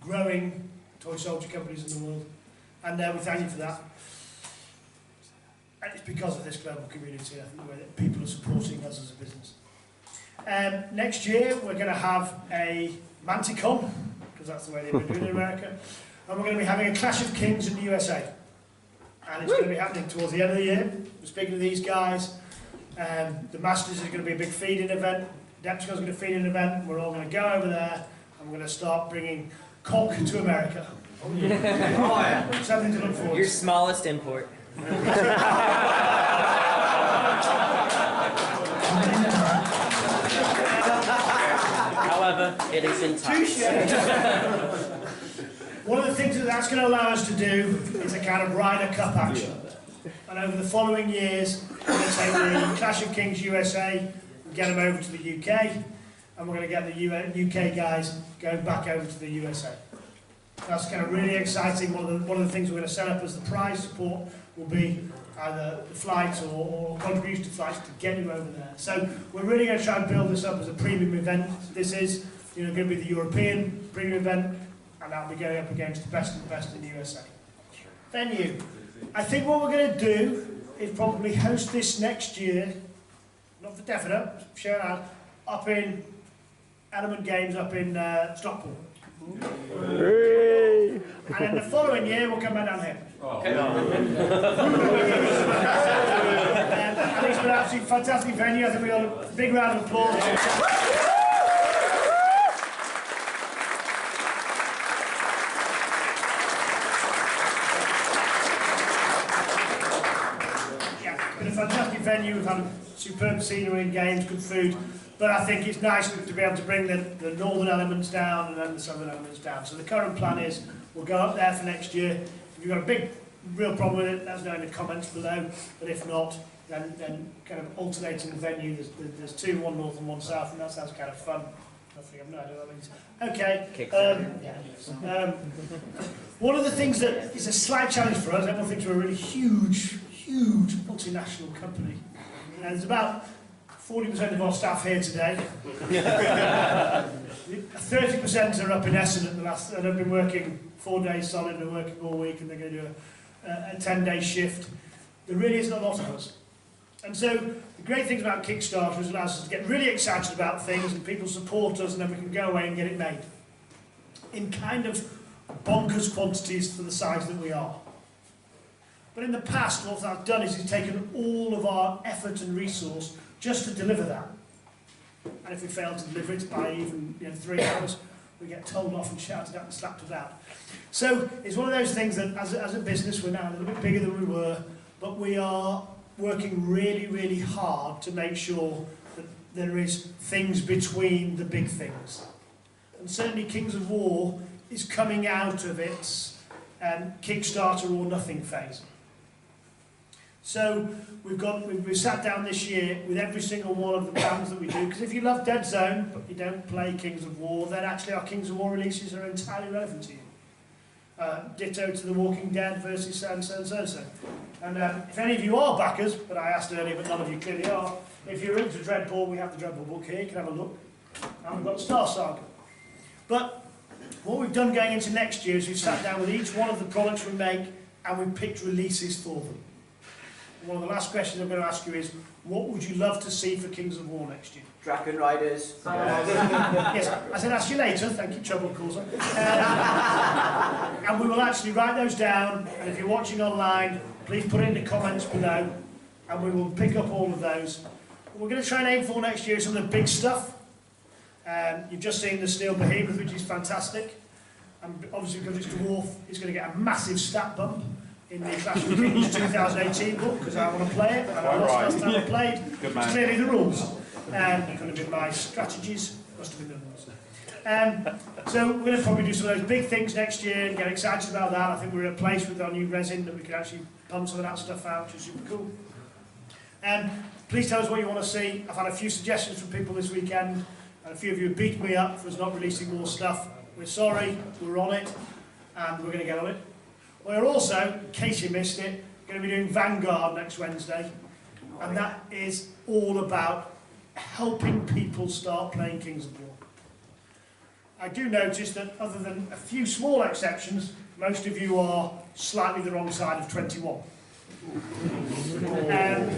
growing toy soldier companies in the world, and we thank you for that. And it's because of this global community, I think, the way that people are supporting us as a business. Next year, we're going to have a Manticon, because that's the way they've been doing it in America, and we're going to be having a Clash of Kings in the USA. And it's going to be happening towards the end of the year. We're speaking to these guys. The Masters is going to be a big feeding event. Depsco's going to feed an event. We're all going to go over there, and we're going to start bringing CoK to America. Oh, yeah. Something to look forward to. Your smallest import. However, it is in time. One of the things that that's going to allow us to do is a kind of Ryder Cup action. And over the following years, we're going to take the Clash of Kings USA and get them over to the UK, and we're going to get the UK guys going back over to the USA. That's kind of really exciting. One of the things we're going to set up as the prize support will be either the flights or contribution to flights to get you over there. So we're really going to try and build this up as a premium event. This is going to be the European premium event, and that'll be going up against the best of the best in the USA. Venue. I think what we're going to do is probably host this next year, not for definite, share out, up in Element Games up in Stockport. And then the following year we'll come back down here. I think it's been an absolutely fantastic venue. I think we got a big round of applause. Yeah, been a fantastic venue. We've had superb scenery and games, good food. But I think it's nice to be able to bring the northern elements down and then the southern elements down. So the current plan is we'll go up there for next year. If you've got a big, real problem with it, let us know in the comments below. But if not, then kind of alternating the venue. There's two, one north and one south, and that sounds kind of fun. I think I've no idea what that means. Okay. One of the things that is a slight challenge for us, everyone thinks we're a really huge multinational company. And there's about 40% of our staff here today. 30% are up in Essen and have been working 4 days solid, they're working all week, and they're going to do a 10-day shift. There really isn't a lot of us. And so the great thing about Kickstarter is it allows us to get really excited about things and people support us, and then we can go away and get it made in kind of bonkers quantities for the size that we are. But in the past, what that's done is it's taken all of our effort and resource just to deliver that. And if we fail to deliver it by even 3 hours, we get told off and shouted at and slapped about. So it's one of those things that as a business we're now a little bit bigger than we were, but we are working really, really hard to make sure that there is things between the big things. And certainly Kings of War is coming out of its Kickstarter or nothing phase. So we've sat down this year with every single one of the plans that we do, because if you love Dead Zone but you don't play Kings of War, then actually our Kings of War releases are entirely relevant to you. Ditto to The Walking Dead versus so and so and so and so. And if any of you are backers, but I asked earlier but none of you clearly are, if you're into Dreadball, we have the Dreadball book here, you can have a look. And we've got Star Saga. But what we've done going into next year is we've sat down with each one of the products we make and we've picked releases for them. One of the last questions I'm going to ask you is, what would you love to see for Kings of War next year? Dragon Riders. Yes, I said ask you later, thank you, Trouble Causer. And we will actually write those down, and if you're watching online, please put it in the comments below, and we will pick up all of those. What we're going to try and aim for next year is some of the big stuff. You've just seen the Steel Behemoth, which is fantastic. And obviously because it's dwarf, it's going to get a massive stat bump in the Clash of Kings 2018 book because I want to play it, and I lost last time I played. Good man. It's clearly the rules. It could have been my strategies, must have been the rules. So we're going to probably do some of those big things next year and get excited about that. I think we're at a place with our new resin that we can actually pump some of that stuff out, which is super cool. Please tell us what you want to see. I've had a few suggestions from people this weekend, and a few of you have beaten me up for us not releasing more stuff. We're sorry, we're on it, and we're going to get on it. We're also, in case you missed it, going to be doing Vanguard next Wednesday, and that is all about helping people start playing Kings of War. I do notice that other than a few small exceptions, most of you are slightly the wrong side of 21. I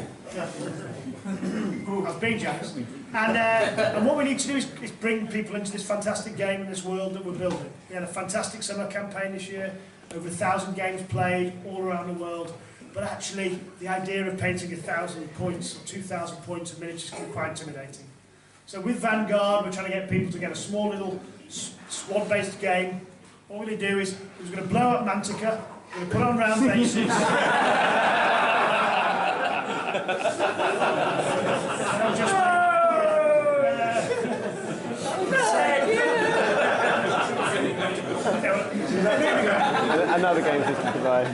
was being jealous. And what we need to do is bring people into this fantastic game and this world that we're building. We had a fantastic summer campaign this year, over 1,000 games played all around the world. But actually, the idea of painting 1,000 points or 2,000 points of miniatures can be quite intimidating. So with Vanguard, we're trying to get people to get a small little squad-based game. What we're going to do is we're going to blow up Mantica, we're going to put on round bases. Another game system to buy.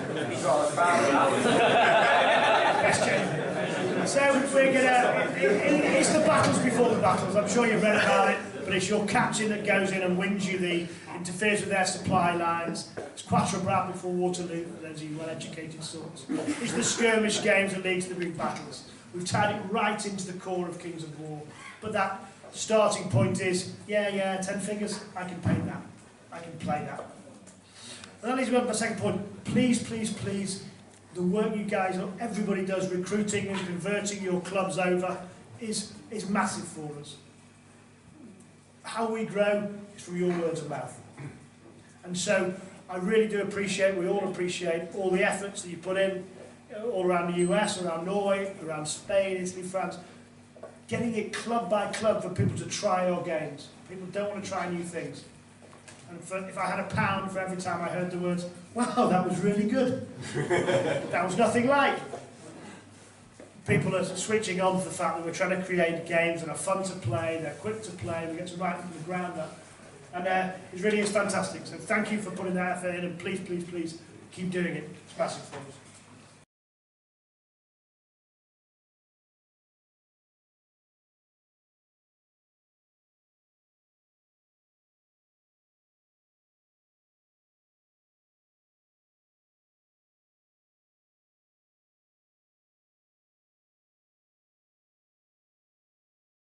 So we're gonna. It's the battles before the battles. I'm sure you've read about it, but it's your captain that goes in and wins you interferes with their supply lines. It's Quatre Bras before Waterloo, for those of you well-educated sorts. It's the skirmish games that lead to the big battles. We've tied it right into the core of Kings of War, but that starting point is, 10 figures, I can paint that. I can play that. And that leads me on to my second point. Please, please, please, the work you guys, everybody does, recruiting and converting your clubs over, is massive for us. How we grow is from your words of mouth. And so I really do appreciate, we all appreciate all the efforts that you put in, all around the US, around Norway, around Spain, Italy, France, getting it club by club for people to try your games. People don't want to try new things. And if I had £1 for every time I heard the words, wow, that was really good. That was nothing like. People are switching on to the fact that we're trying to create games that are fun to play, they're quick to play, we get to write them from the ground up. And it really is fantastic. So thank you for putting that effort in, and please, please, please keep doing it. It's massive for us.